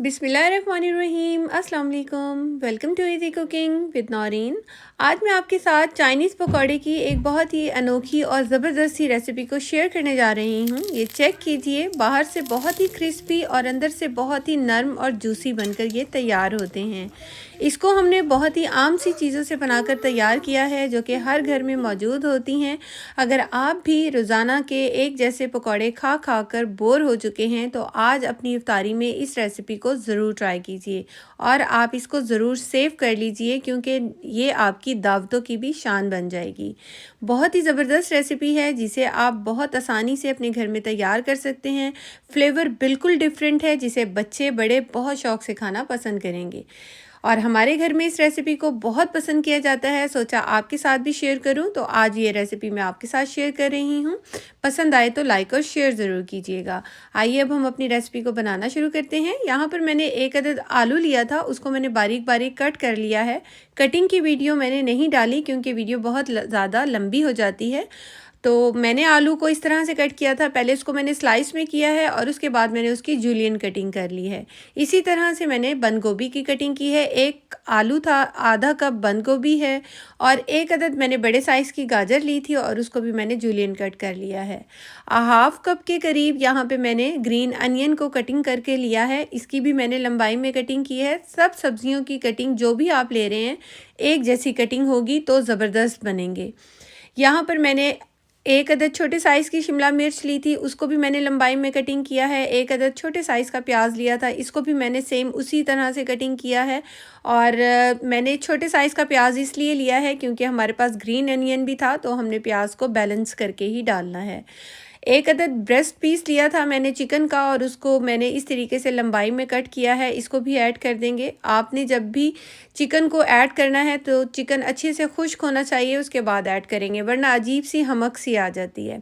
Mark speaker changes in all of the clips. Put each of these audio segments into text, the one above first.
Speaker 1: बिस्मिल्लाहिर्रहमानिर्रहीम अस्सलाम वालेकुम। Welcome to easy cooking with Naureen. आज मैं आपके साथ चाइनीज़ पकौड़े की एक बहुत ही अनोखी और ज़बरदस्त सी रेसिपी को शेयर करने जा रही हूँ। ये चेक कीजिए, बाहर से बहुत ही क्रिस्पी और अंदर से बहुत ही नरम और जूसी बनकर ये तैयार होते हैं। इसको हमने बहुत ही आम सी चीज़ों से बनाकर तैयार किया है, जो कि हर घर में मौजूद होती हैं। अगर आप भी रोज़ाना के एक जैसे पकौड़े खा खा कर बोर हो चुके हैं, तो आज अपनी इफ्तारी में इस रेसिपी को ज़रूर ट्राई कीजिए और आप इसको ज़रूर सेव कर लीजिए, क्योंकि ये आपकी दावतों की भी शान बन जाएगी। बहुत ही ज़बरदस्त रेसिपी है, जिसे आप बहुत आसानी से अपने घर में तैयार कर सकते हैं। फ्लेवर बिल्कुल डिफरेंट है, जिसे बच्चे बड़े बहुत शौक़ से खाना पसंद करेंगे और हमारे घर में इस रेसिपी को बहुत पसंद किया जाता है। सोचा आपके साथ भी शेयर करूं, तो आज ये रेसिपी मैं आपके साथ शेयर कर रही हूं। पसंद आए तो लाइक और शेयर ज़रूर कीजिएगा। आइए अब हम अपनी रेसिपी को बनाना शुरू करते हैं। यहाँ पर मैंने एक अदद आलू लिया था, उसको मैंने बारीक बारीक कट कर लिया है। कटिंग की वीडियो मैंने नहीं डाली, क्योंकि वीडियो बहुत ज़्यादा लंबी हो जाती है। तो मैंने आलू को इस तरह से कट किया था। पहले इसको मैंने स्लाइस में किया है और उसके बाद मैंने उसकी जूलियन कटिंग कर ली है। इसी तरह से मैंने बंद गोभी की कटिंग की है। एक आलू था, आधा कप बंद गोभी है और एक अदद मैंने बड़े साइज़ की गाजर ली थी और उसको भी मैंने जूलियन कट कर लिया है। हाफ कप के करीब यहाँ पे मैंने ग्रीन अनियन को कटिंग करके लिया है। इसकी भी मैंने लंबाई में कटिंग की है। सब सब्जियों की कटिंग जो भी आप ले रहे हैं, एक जैसी कटिंग होगी तो ज़बरदस्त बनेंगे। यहाँ पर मैंने एक अदद छोटे साइज़ की शिमला मिर्च ली थी, उसको भी मैंने लंबाई में कटिंग किया है। एक अदद छोटे साइज़ का प्याज लिया था, इसको भी मैंने सेम उसी तरह से कटिंग किया है। और मैंने छोटे साइज़ का प्याज इसलिए लिया है क्योंकि हमारे पास ग्रीन अनियन भी था, तो हमने प्याज को बैलेंस करके ही डालना है। एक अदद ब्रेस्ट पीस लिया था मैंने चिकन का और उसको मैंने इस तरीके से लंबाई में कट किया है। इसको भी ऐड कर देंगे। आपने जब भी चिकन को ऐड करना है तो चिकन अच्छे से खुश्क होना चाहिए, उसके बाद ऐड करेंगे, वरना अजीब सी हमक सी आ जाती है।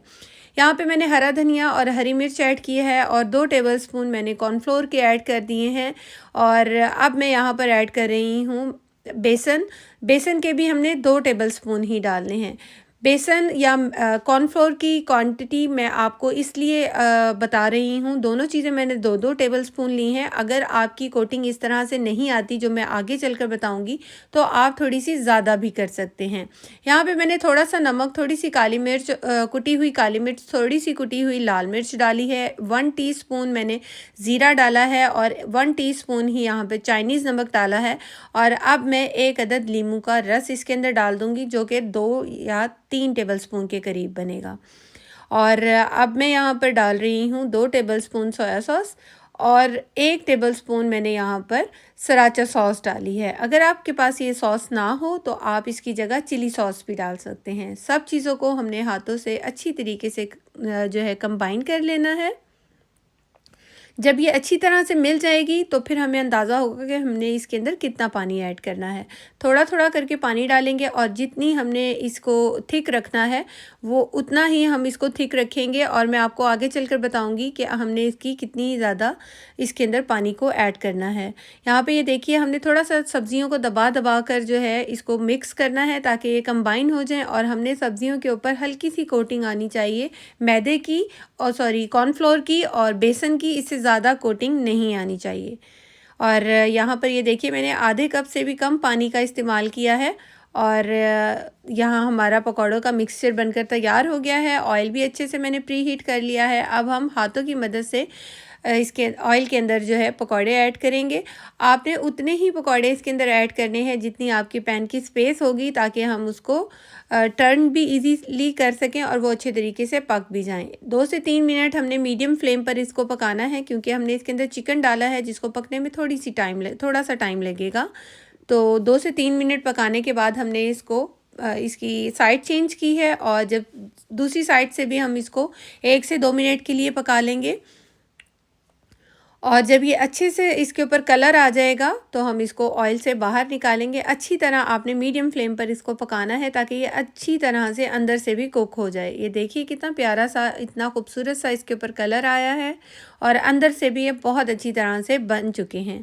Speaker 1: यहाँ पे मैंने हरा धनिया और हरी मिर्च ऐड की है और 2 टेबलस्पून मैंने कॉर्नफ्लोर के ऐड कर दिए हैं। और अब मैं यहाँ पर ऐड कर रही हूँ बेसन। बेसन के भी हमने 2 टेबलस्पून ही डालने हैं। बेसन या कॉर्नफ्लोर की क्वांटिटी मैं आपको इसलिए बता रही हूँ, दोनों चीज़ें मैंने 2-2 टेबलस्पून ली हैं। अगर आपकी कोटिंग इस तरह से नहीं आती, जो मैं आगे चलकर बताऊँगी, तो आप थोड़ी सी ज़्यादा भी कर सकते हैं। यहाँ पे मैंने थोड़ा सा नमक, थोड़ी सी काली मिर्च, कुटी हुई काली मिर्च, थोड़ी सी कुटी हुई लाल मिर्च डाली है। 1 टीस्पून मैंने ज़ीरा डाला है और 1 टीस्पून ही यहाँ पे चाइनीज़ नमक डाला है। और अब मैं एक अदद नींबू का रस इसके अंदर डाल दूँगी, जो कि 2 या 3 टेबलस्पून के करीब बनेगा। और अब मैं यहाँ पर डाल रही हूँ 2 टेबलस्पून सोया सॉस और 1 टेबलस्पून मैंने यहाँ पर सराचा सॉस डाली है। अगर आपके पास ये सॉस ना हो तो आप इसकी जगह चिली सॉस भी डाल सकते हैं। सब चीज़ों को हमने हाथों से अच्छी तरीके से जो है कंबाइन कर लेना है। जब ये अच्छी तरह से मिल जाएगी तो फिर हमें अंदाज़ा होगा कि हमने इसके अंदर कितना पानी ऐड करना है। थोड़ा थोड़ा करके पानी डालेंगे और जितनी हमने इसको थिक रखना है, वो उतना ही हम इसको थिक रखेंगे। और मैं आपको आगे चलकर बताऊंगी कि हमने इसकी कितनी ज़्यादा इसके अंदर पानी को ऐड करना है। यहाँ पे ये देखिए, हमने थोड़ा सा सब्जियों को दबा दबा कर जो है इसको मिक्स करना है, ताकि ये कंबाइन हो जाए। और हमने सब्जियों के ऊपर हल्की सी कोटिंग आनी चाहिए मैदे की, और सॉरी कॉर्नफ्लोर की और बेसन की। इससे ज़्यादा कोटिंग नहीं आनी चाहिए। और यहाँ पर ये देखिए, मैंने आधे कप से भी कम पानी का इस्तेमाल किया है। और यहाँ हमारा पकौड़ों का मिक्सचर बनकर तैयार हो गया है। ऑयल भी अच्छे से मैंने प्री हीट कर लिया है। अब हम हाथों की मदद से इसके ऑयल के अंदर जो है पकौड़े ऐड करेंगे। आपने उतने ही पकौड़े इसके अंदर ऐड करने हैं जितनी आपकी पैन की स्पेस होगी, ताकि हम उसको टर्न भी इजीली कर सकें और वो अच्छे तरीके से पक भी जाएं। 2 से 3 मिनट हमने मीडियम फ्लेम पर इसको पकाना है, क्योंकि हमने इसके अंदर चिकन डाला है, जिसको पकने में थोड़ा सा टाइम लगेगा। तो 2 से 3 मिनट पकाने के बाद हमने इसको इसकी साइड चेंज की है और जब दूसरी साइड से भी हम इसको 1 से 2 मिनट के लिए पका लेंगे। और जब ये अच्छे से इसके ऊपर कलर आ जाएगा तो हम इसको ऑयल से बाहर निकालेंगे। अच्छी तरह आपने मीडियम फ्लेम पर इसको पकाना है, ताकि ये अच्छी तरह से अंदर से भी कुक हो जाए। ये देखिए कितना प्यारा सा, इतना खूबसूरत सा इसके ऊपर कलर आया है और अंदर से भी ये बहुत अच्छी तरह से बन चुके हैं।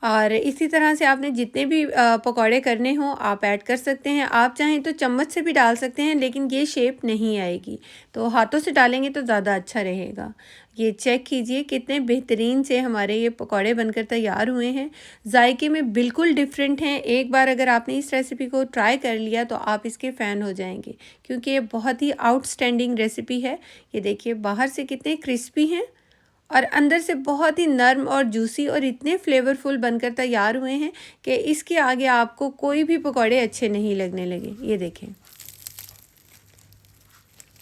Speaker 1: और इसी तरह से आपने जितने भी पकौड़े करने हों आप ऐड कर सकते हैं। आप चाहें तो चम्मच से भी डाल सकते हैं, लेकिन ये शेप नहीं आएगी, तो हाथों से डालेंगे तो ज़्यादा अच्छा रहेगा। ये चेक कीजिए कितने बेहतरीन से हमारे ये पकौड़े बनकर तैयार हुए हैं। जायके में बिल्कुल डिफरेंट हैं। एक बार अगर आपने इस रेसिपी को ट्राई कर लिया तो आप इसके फ़ैन हो जाएंगे, क्योंकि ये बहुत ही आउटस्टैंडिंग रेसिपी है। ये देखिए बाहर से कितने क्रिस्पी हैं और अंदर से बहुत ही नर्म और जूसी और इतने फ्लेवरफुल बनकर तैयार हुए हैं कि इसके आगे आपको कोई भी पकौड़े अच्छे नहीं लगने लगे। ये देखें,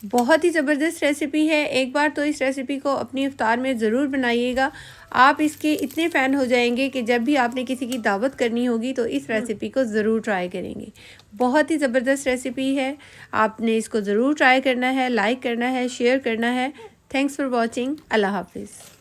Speaker 1: बहुत ही ज़बरदस्त रेसिपी है। एक बार तो इस रेसिपी को अपनी इफ्तार में ज़रूर बनाइएगा। आप इसके इतने फ़ैन हो जाएंगे कि जब भी आपने किसी की दावत करनी होगी तो इस रेसिपी को ज़रूर ट्राई करेंगे। बहुत ही ज़बरदस्त रेसिपी है, आपने इसको ज़रूर ट्राई करना है, लाइक करना है, शेयर करना है। Thanks for watching. अल्लाह हाफिज़।